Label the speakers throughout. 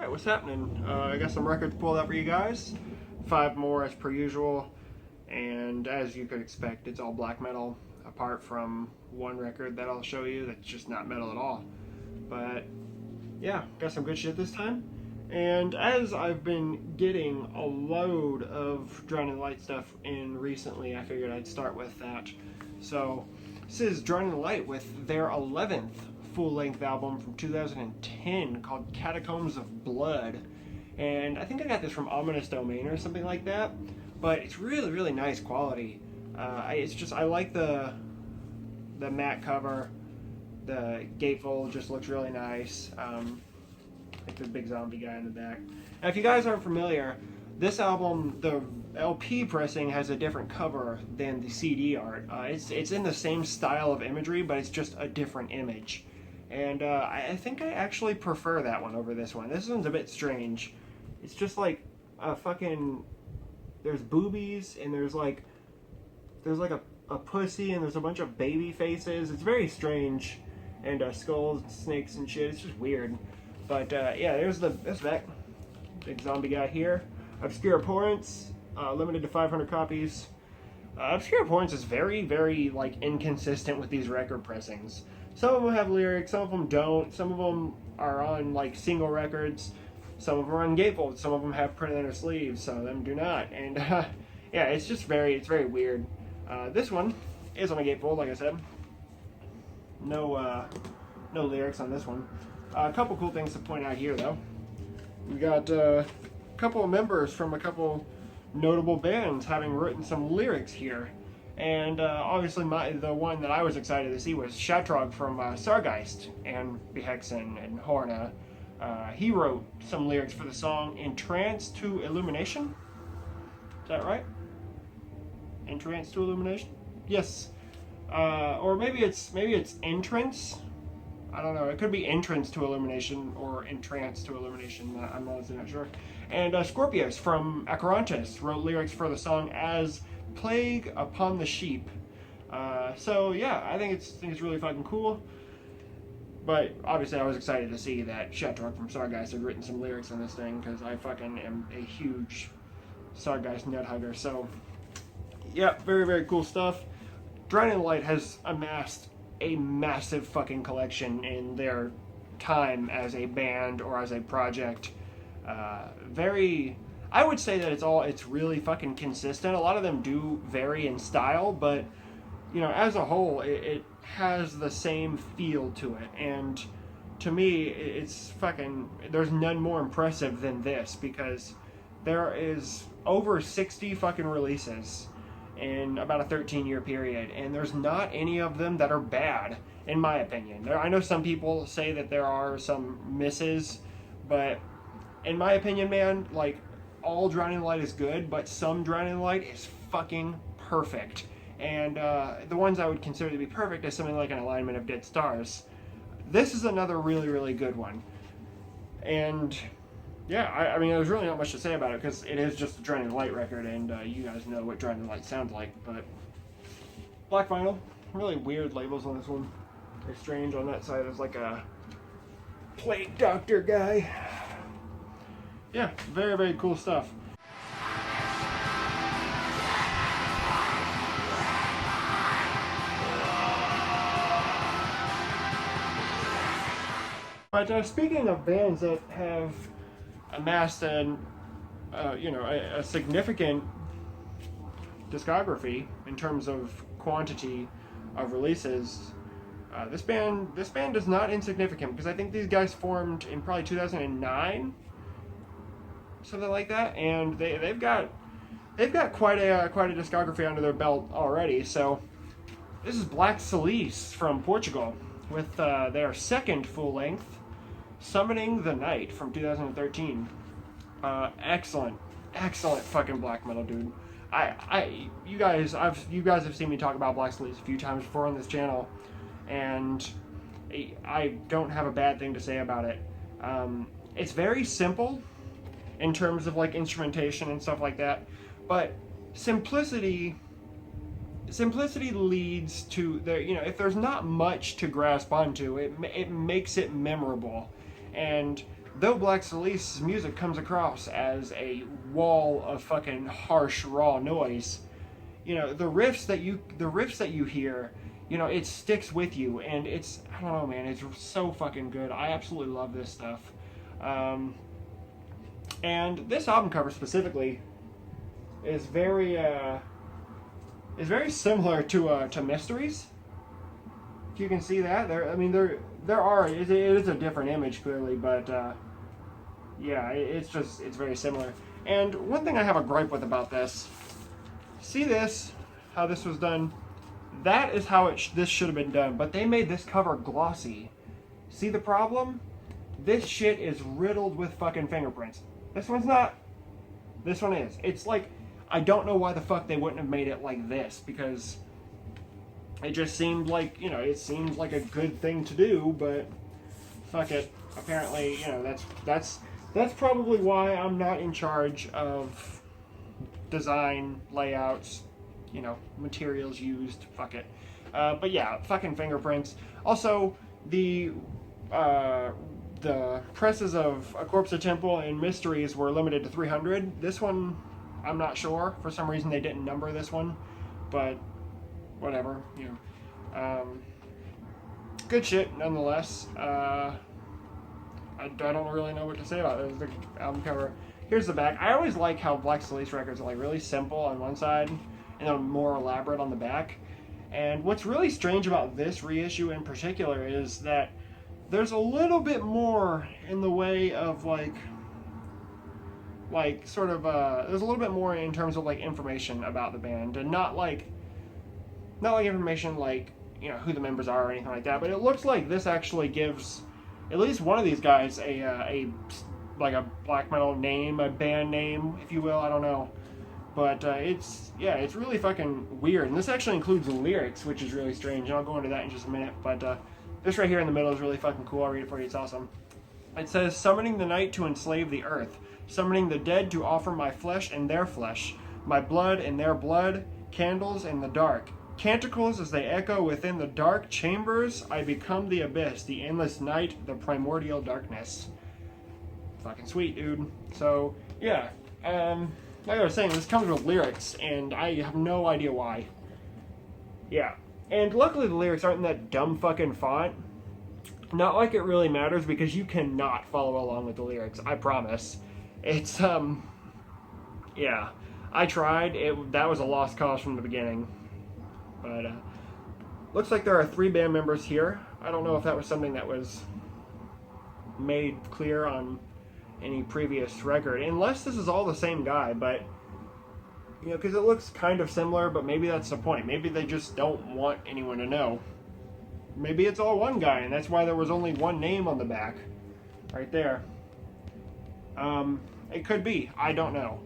Speaker 1: Alright, what's happening? I got some records pulled up for you guys. 5 more as per usual. And as you could expect, it's all black metal, apart from one record that I'll show you that's just not metal at all. But yeah, got some good shit this time. And as I've been getting a load of Drowning Light stuff in recently, I figured I'd start with that. So this is Drowning Light with their 11th full-length album from 2010 called Catacombs of Blood. And I think I got this from Ominous Domain or something like that. But it's really, really nice quality. I like the matte cover. The gatefold just looks really nice. Like the big zombie guy in the back. Now, if you guys aren't familiar, this album, the LP pressing has a different cover than the CD art. It's in the same style of imagery, but it's just a different image. And I think I actually prefer that one over this one. This one's a bit strange. It's just like a fucking... There's boobies, and there's like a pussy, and there's a bunch of baby faces. It's very strange. And skulls, and snakes, and shit. It's just weird. But yeah, there's that big zombie guy here. Obscure Abhorrence, limited to 500 copies. Obscure Abhorrence is very, very like inconsistent with these record pressings. Some of them have lyrics, some of them don't. Some of them are on like single records. Some of them are on gatefold. Some of them have printed on their sleeves. Some of them do not. And yeah, it's very weird. This one is on a gatefold, like I said. No lyrics on this one. A couple cool things to point out here, though. We got a couple of members from a couple notable bands having written some lyrics here. And obviously the one that I was excited to see was Shatrog from Sargeist and Behexen and Horna. He wrote some lyrics for the song Entrance to Illumination. Is that right? Entrance to Illumination? Yes. Or maybe it's Entrance. I don't know. It could be Entrance to Illumination or Entrance to Illumination. I'm honestly not sure. And Scorpius from Acherontis wrote lyrics for the song As Plague Upon the Sheep. So yeah, I think it's really fucking cool. But obviously I was excited to see that Shatrog from Sargeist had written some lyrics on this thing, because I fucking am a huge Sargeist nut hugger. So yeah, very, very cool stuff. Drowning Light has amassed a massive fucking collection in their time as a band or as a project. I would say that it's really fucking consistent. A lot of them do vary in style, but you know, as a whole, it has the same feel to it. And to me, it's fucking, there's none more impressive than this, because there is over 60 fucking releases in about a 13-year period, and there's not any of them that are bad, in my opinion. I know some people say that there are some misses, but in my opinion, man, like, all Drowning Light is good, but some Drowning Light is fucking perfect. And the ones I would consider to be perfect is something like an Alignment of Dead Stars. This is another really, really good one. And yeah, I mean, there's really not much to say about it, because it is just a Drowning Light record, and you guys know what Drowning Light sounds like. But black vinyl, really weird labels on this one. They're strange. On that side, there's like a plague doctor guy. Yeah, very, very cool stuff. But speaking of bands that have amassed a significant discography in terms of quantity of releases, this band is not insignificant, because I think these guys formed in probably 2009, something like that, and they've got quite a discography under their belt already. So this is Black Solis from Portugal with their second full length, Summoning the Night, from 2013. Excellent fucking black metal, dude. You guys have seen me talk about Black Solis a few times before on this channel, and I don't have a bad thing to say about it. It's very simple in terms of like instrumentation and stuff like that, but simplicity leads to there. You know, if there's not much to grasp onto, it makes it memorable. And though Black Solis's music comes across as a wall of fucking harsh, raw noise, you know, the riffs that you hear, you know, it sticks with you, and it's, I don't know, man, it's so fucking good. I absolutely love this stuff. And this album cover specifically is very similar to Mysteries. If you can see that, it is a different image clearly, but yeah, it's very similar. And one thing I have a gripe with about this, see this, how this was done? That is how this should have been done, but they made this cover glossy. See the problem? This shit is riddled with fucking fingerprints. This one's not. This one is. It's like, I don't know why the fuck they wouldn't have made it like this, because it just seemed like, you know, it seemed like a good thing to do, but fuck it. Apparently, you know, that's probably why I'm not in charge of design, layouts, you know, materials used. Fuck it. But yeah, fucking fingerprints. Also, the presses of A Corpse, a Temple, and Mysteries were limited to 300. This one, I'm not sure. For some reason, they didn't number this one, but whatever, you know. Good shit, nonetheless. I don't really know what to say about it. The album cover. Here's the back. I always like how Black Solis records are like really simple on one side and then more elaborate on the back. And what's really strange about this reissue in particular is that there's a little bit more in the way of there's a little bit more in terms of like information about the band, and not like information like, you know, who the members are or anything like that. But it looks like this actually gives at least one of these guys a black metal name, a band name, if you will. I don't know, but it's really fucking weird. And this actually includes the lyrics, which is really strange. And I'll go into that in just a minute. But this right here in the middle is really fucking cool. I'll read it for you. It's awesome. It says, "Summoning the night to enslave the earth, summoning the dead to offer my flesh and their flesh, my blood and their blood, candles in the dark. Canticles as they echo within the dark chambers, I become the abyss, the endless night, the primordial darkness." Fucking sweet, dude. So, yeah. Like I was saying, this comes with lyrics, and I have no idea why. Yeah. And luckily the lyrics aren't in that dumb fucking font. Not like it really matters, because you cannot follow along with the lyrics, I promise. It's, yeah. I tried. That was a lost cause from the beginning. But, looks like there are 3 band members here. I don't know if that was something that was made clear on any previous record, unless this is all the same guy, but, you know, because it looks kind of similar, but maybe that's the point. Maybe they just don't want anyone to know. Maybe it's all one guy, and that's why there was only one name on the back. Right there. It could be. I don't know.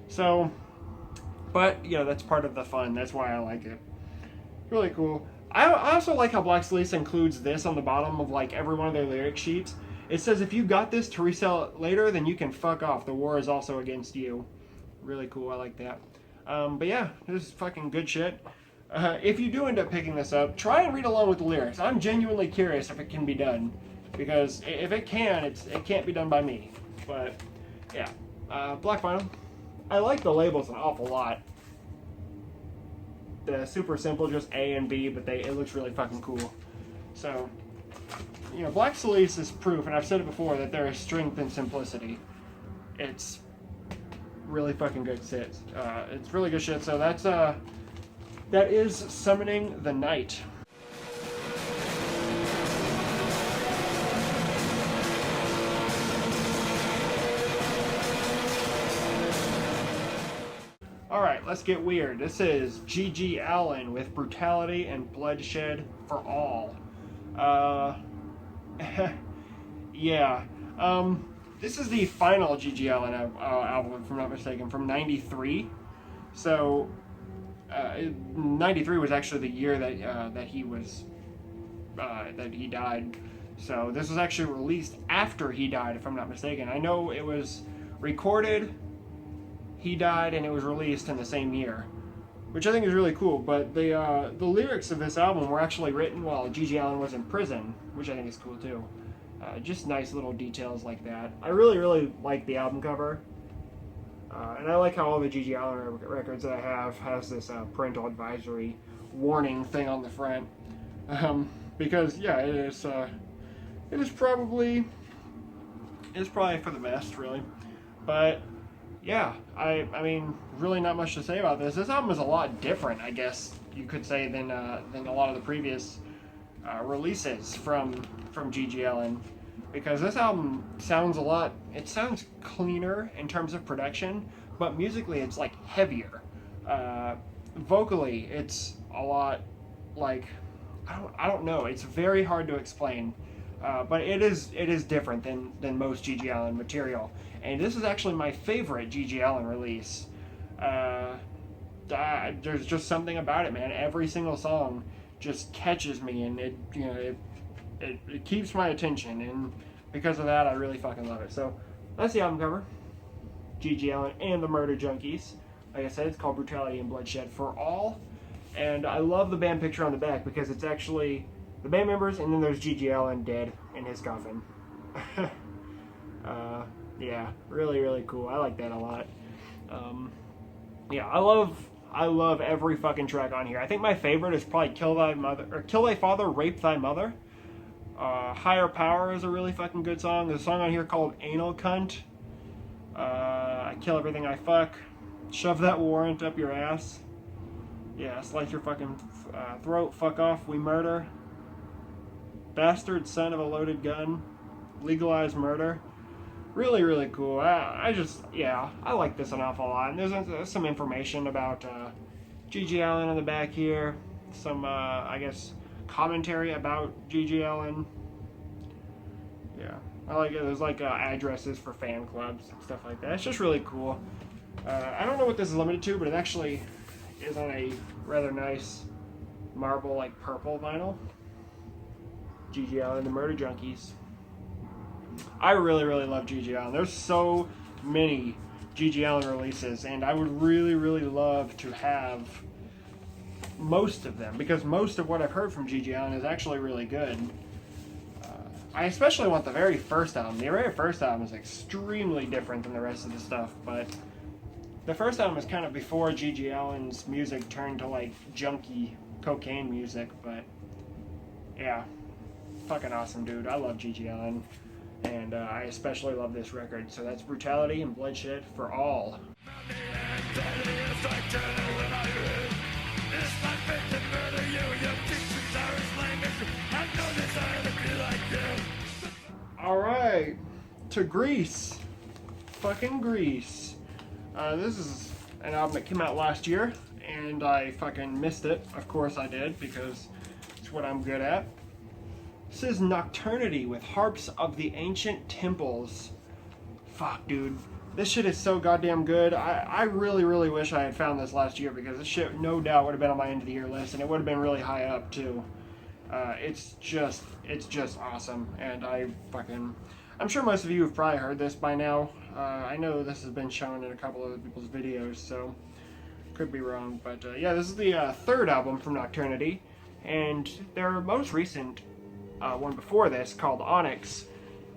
Speaker 1: So, but, you know, that's part of the fun. That's why I like it. Really cool. I also like how Black Solis includes this on the bottom of, like, every one of their lyric sheets. It says, if you got this to resell it later, then you can fuck off. The war is also against you. Really cool. I like that. But yeah, this is fucking good shit. If you do end up picking this up, try and read along with the lyrics. I'm genuinely curious if it can be done. Because if it can, it can't be done by me. But, yeah. Black Vinyl. I like the labels an awful lot. The super simple, just A and B, but it looks really fucking cool. So, you know, Black Solis is proof, and I've said it before, that there is strength in simplicity. It's really fucking good shit. It's really good shit. So that is Summoning the Night. Alright, let's get weird. This is G.G. Allin with Brutality and Bloodshed for All. Yeah. This is the final G.G. Allin album, if I'm not mistaken, from '93. So, 93 was actually the year that he died. So this was actually released after he died, if I'm not mistaken. I know it was recorded, he died, and it was released in the same year, which I think is really cool. But the lyrics of this album were actually written while G.G. Allin was in prison, which I think is cool too. Just nice little details like that. I really like the album cover. And I like how all the G.G. Allin records that I have has this parental advisory warning thing on the front. Because yeah, it is probably for the best, really. But yeah, I mean, really not much to say about this. This album is a lot different, I guess you could say, than a lot of the previous releases from G.G. Allin, because this album sounds it sounds cleaner in terms of production, but musically it's like heavier. Vocally, it's a lot like, I don't know. It's very hard to explain, but it is different than most G.G. Allin material. And this is actually my favorite G.G. Allin release. There's just something about it, man. Every single song just catches me, and it keeps my attention, and because of that, I really fucking love it. So that's the album cover. G.G. Allin and the Murder Junkies. Like I said, it's called Brutality and Bloodshed for All. And I love the band picture on the back because it's actually the band members, and then there's G.G. Allin dead in his coffin. Yeah, really cool. I like that a lot. Yeah, I love every fucking track on here. I think my favorite is probably Kill Thy Father, Rape Thy Mother. Higher Power is a really fucking good song. There's a song on here called Anal Cunt. I Kill Everything I Fuck. Shove That Warrant Up Your Ass. Yeah, Slice Your Fucking Throat. Fuck Off, We Murder. Bastard Son of a Loaded Gun. Legalize Murder. Really cool. I like this an awful lot. And there's some information about G.G. Allin on the back here. Some, I guess, commentary about G.G. Allin. Yeah, I like it. There's like addresses for fan clubs and stuff like that. It's just really cool. I don't know what this is limited to, but it actually is on a rather nice marble, like purple vinyl. G.G. Allin, the Murder Junkies. I really love G.G. Allin. There's so many G.G. Allin releases, and I would really love to have most of them, because most of what I've heard from G.G. Allin is actually really good. I especially want the very first album. The very first album is extremely different than the rest of the stuff, but the first album is kind of before G.G. Allin's music turned to like junky cocaine music, but yeah, fucking awesome, dude. I love G.G. Allin. And I especially love this record. So that's Brutality and Bloodshed for All. Alright, to Grease. Fucking Grease. This is an album that came out last year, and I fucking missed it. Of course I did, because it's what I'm good at. This is Nocturna with Harps of the Ancient Temples. Fuck, dude. This shit is so goddamn good. I really wish I had found this last year, because this shit no doubt would have been on my end of the year list, and it would have been really high up too. It's just awesome, and I'm sure most of you have probably heard this by now. I know this has been shown in a couple of people's videos, so could be wrong, but yeah, this is the third album from Nocturna T, and their most recent one before this, called Onyx,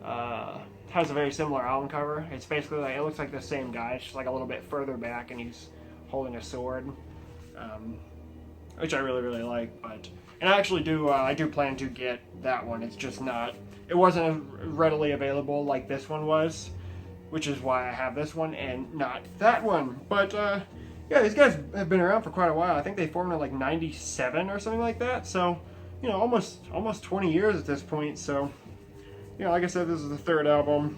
Speaker 1: has a very similar album cover. It's basically like, it looks like the same guy, it's just like a little bit further back, and he's holding a sword, which I really like. But and I actually I do plan to get that one. It's just not, it wasn't readily available like this one was, which is why I have this one and not that one. But yeah, these guys have been around for quite a while. I think they formed in like '97 or something like that. So, you know, almost 20 years at this point. So, you know, like I said, this is the third album,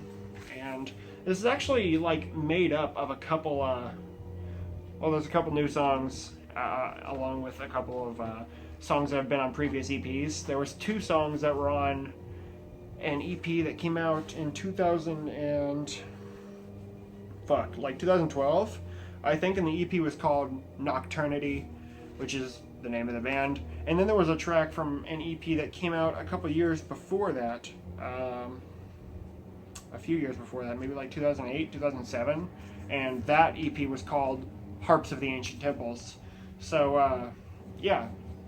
Speaker 1: and this is actually like made up of a couple. Well, there's a couple new songs along with a couple of songs that have been on previous EPs. There was 2 songs that were on an EP that came out in 2012, I think, and the EP was called Nocturna T, which is the name of the band. And then there was a track from an EP that came out a couple years before that, a few years before that, maybe like 2008, 2007, and that EP was called Harps of the Ancient Temples. So yeah,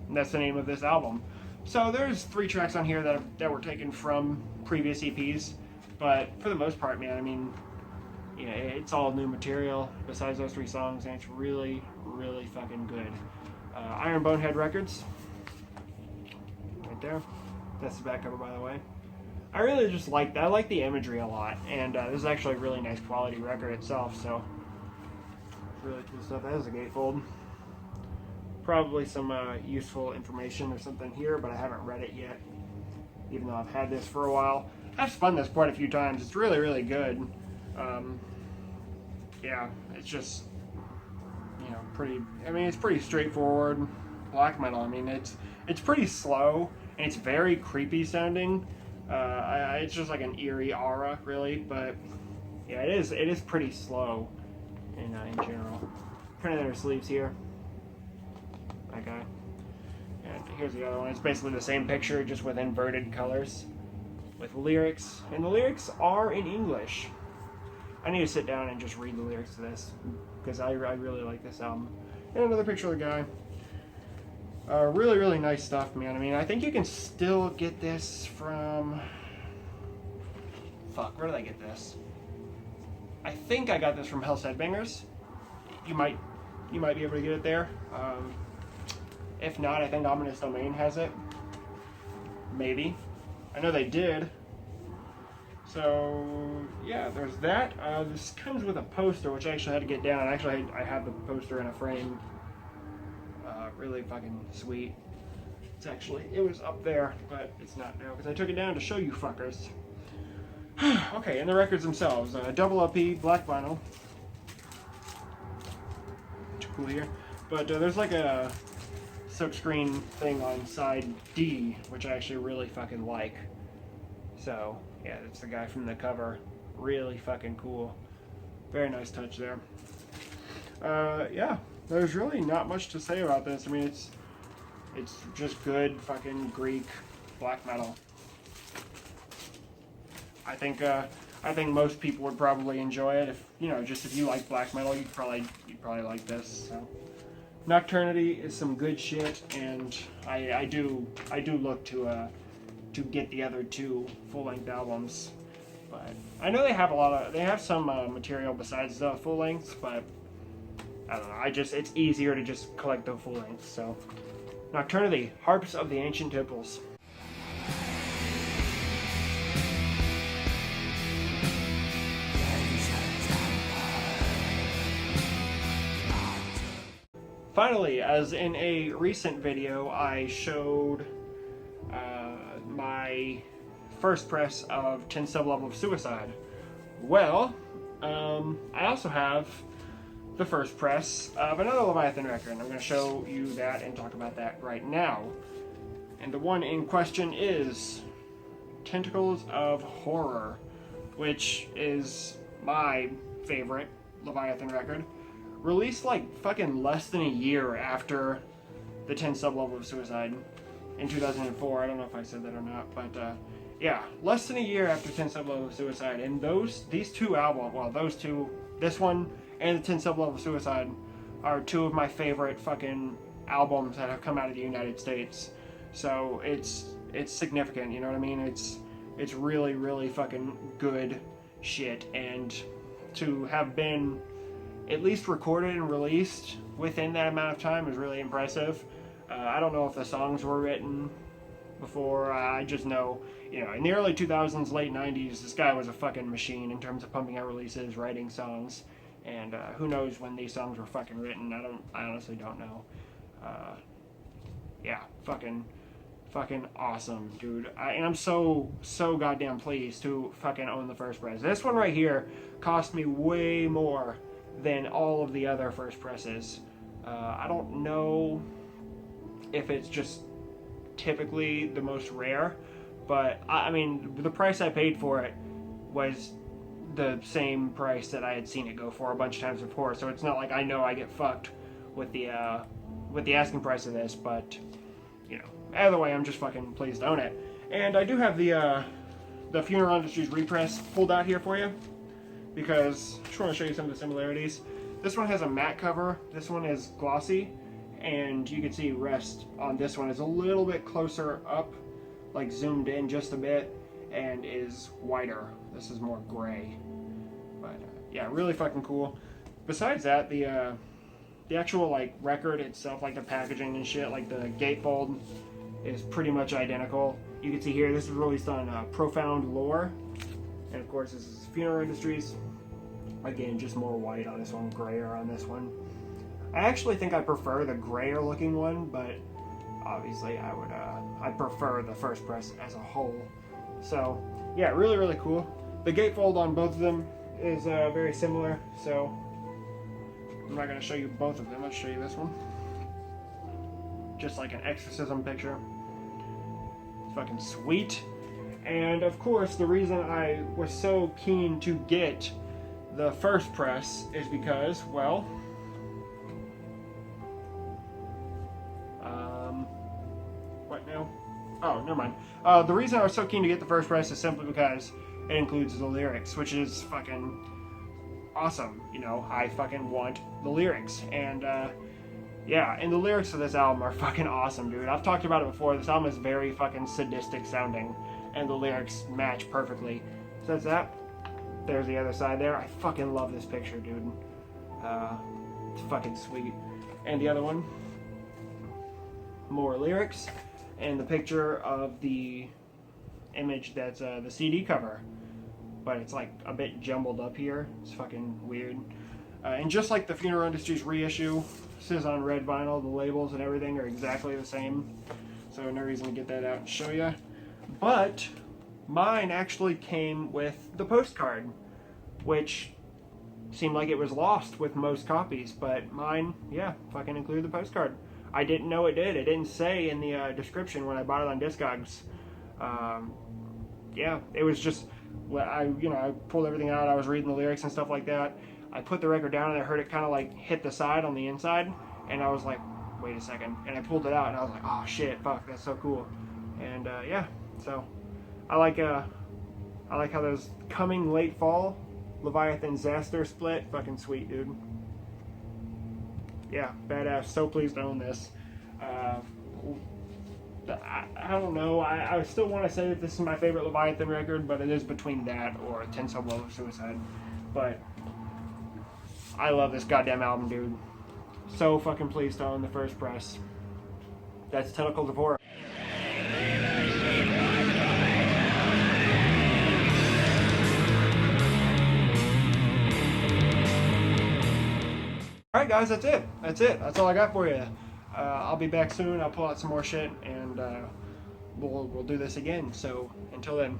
Speaker 1: that's the name of this album. So there's 3 tracks on here that were taken from previous EPs, but for the most part, man, I mean, yeah, it's all new material besides those 3 songs, and it's really, really fucking good. Iron Bonehead Records, right there. That's the back cover, by the way. I really just like that. I like the imagery a lot, and this is actually a really nice quality record itself, so really cool stuff. That is a gatefold. Probably some useful information or something here, but I haven't read it yet, even though I've had this for a while. I've spun this quite a few times. It's really, really good. Yeah, it's just, you know, pretty, I mean, it's pretty straightforward black metal. I mean, it's pretty slow, and it's very creepy sounding. It's just like an eerie aura, really, but yeah, it is pretty slow in general. Printed their sleeves here. That guy. And here's the other one. It's basically the same picture, just with inverted colors, with lyrics, and the lyrics are in English. I need to sit down and just read the lyrics to this, because I really like this album. And another picture of the guy. Really, really nice stuff, man. I mean, I think you can still get this from... Fuck, where did I get this? I think I got this from Hell's Headbangers. You might be able to get it there. If not, I think Ominous Domain has it. Maybe. I know they did. So, yeah, there's that. This comes with a poster, which I actually had to get down. Actually, I have the poster in a frame. Really fucking sweet. It was up there, but it's not now, because I took it down to show you fuckers. Okay, and the records themselves. Double LP, black vinyl. Too cool here. But there's like a silkscreen thing on side D, which I actually really fucking like. So, yeah, that's the guy from the cover. Really fucking cool. Very nice touch there. Yeah, there's really not much to say about this. I mean, it's just good fucking Greek black metal. I think most people would probably enjoy it. If you like black metal, you'd probably like this. So. Nocturna T is some good shit, and I do look to get the other 2 full-length albums, but I know they have some material besides the full lengths, but I don't know. It's easier to just collect the full lengths. So, Nocturna T, Harps of the Ancient Temples. Finally, as in a recent video, I showed my first press of 10 Sublevel of Suicide. Well, I also have the first press of another Leviathan record, and I'm going to show you that and talk about that right now. And the one in question is Tentacles of Horror, which is my favorite Leviathan record. Released like fucking less than a year after the 10 Sublevel of Suicide in 2004. I don't know if I said that or not, but yeah, less than a year after 10 Sublevel of Suicide. And these 2 albums, well, those 2, this one and the 10 Sublevel of Suicide, are 2 of my favorite fucking albums that have come out of the United States. So it's significant, you know what I mean? It's really, really fucking good shit, and to have been at least recorded and released within that amount of time is really impressive. I don't know if the songs were written before. I just know, in the early 2000s, late 90s, this guy was a fucking machine in terms of pumping out releases, writing songs, and who knows when these songs were fucking written. I honestly don't know. Yeah, fucking awesome, dude. And I'm so goddamn pleased to fucking own the first press. This one right here cost me way more than all of the other first presses. I don't know if it's just typically the most rare, but I mean, the price I paid for it was the same price that I had seen it go for a bunch of times before, so it's not like I know I get fucked with the asking price of this, but either way, I'm just fucking pleased to own it. And I do have the Funeral Industries repress pulled out here for you, because I just want to show you some of the similarities. This one has a matte cover, this one is glossy, and you can see rest on this one is a little bit closer up, like zoomed in just a bit, and is whiter. This is more gray, but yeah, really fucking cool. Besides that, the actual like record itself, like the packaging and shit, like the gatefold is pretty much identical. You can see here this is released on Profound Lore, and of course this is Funeral Industries. Again, just more white on this one, grayer on this one. I actually think I prefer the grayer looking one, but obviously I prefer the first press as a whole. So yeah, really, really cool. The gatefold on both of them is very similar, so I'm not going to show you both of them. I'll show you this one. Just like an exorcism picture. It's fucking sweet. And of course, the reason I was so keen to get the first press is because, well, what now? Oh, never mind. The reason I was so keen to get the first press is simply because it includes the lyrics, which is fucking awesome. You know, I fucking want the lyrics. And yeah, and the lyrics of this album are fucking awesome, dude. I've talked about it before. This album is very fucking sadistic sounding, and the lyrics match perfectly. So that's that. There's the other side there. I fucking love this picture, dude. It's fucking sweet. And the other one, more lyrics, and the picture of the image that's the CD cover. But it's like a bit jumbled up here. It's fucking weird. And just like the Funeral Industries reissue, this is on red vinyl. The labels and everything are exactly the same. So no reason to get that out and show you. But mine actually came with the postcard, which seemed like it was lost with most copies. But mine, yeah, fucking included the postcard. I didn't know it did. It didn't say in the description when I bought it on Discogs. Yeah, it was just, I pulled everything out. I was reading the lyrics and stuff like that. I put the record down and I heard it kind of like hit the side on the inside, and I was like, wait a second. And I pulled it out and I was like, oh shit, fuck, that's so cool. And yeah, so I like how those coming late fall Leviathan Zaster split, fucking sweet, dude. Yeah, badass. So pleased to own this. I don't know. I still want to say that this is my favorite Leviathan record, but it is between that or 10 Sub Level Suicide. But I love this goddamn album, dude. So fucking pleased to own the first press. That's Tentacles of Horror. Alright guys, that's it. That's all I got for you. I'll be back soon. I'll pull out some more shit, and we'll do this again. So until then.